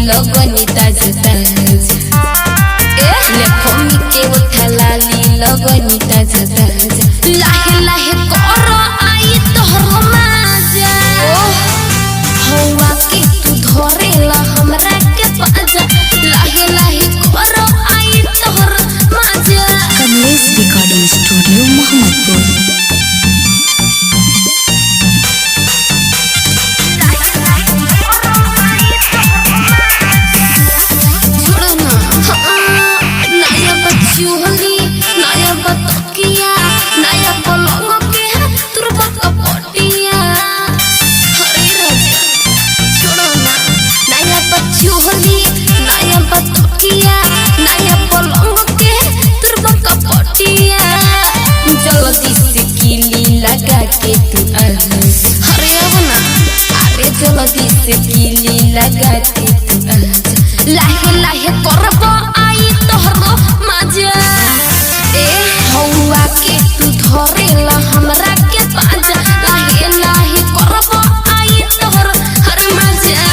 लगनी ताज ताज लेखमी के उठा लाली लगनी ताज ताज लाहे लाहे कर आई तोहर मजा हवा के तू धरेला हमरा के पाजा लाहे लाहे कर आई तोहर मजा। Kamlesh recording studio Mohammadpur. लगा के तू अरे ना अरे जल्दी से कीली लगा के तू लाहे लाहे करब आई तोहर मजा हवा के तू धरेला हमरा के पाजा लाहे लाहे करब आई तोहर हर मजा।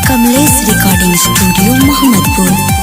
Kamlesh recording studio Mohammadpur.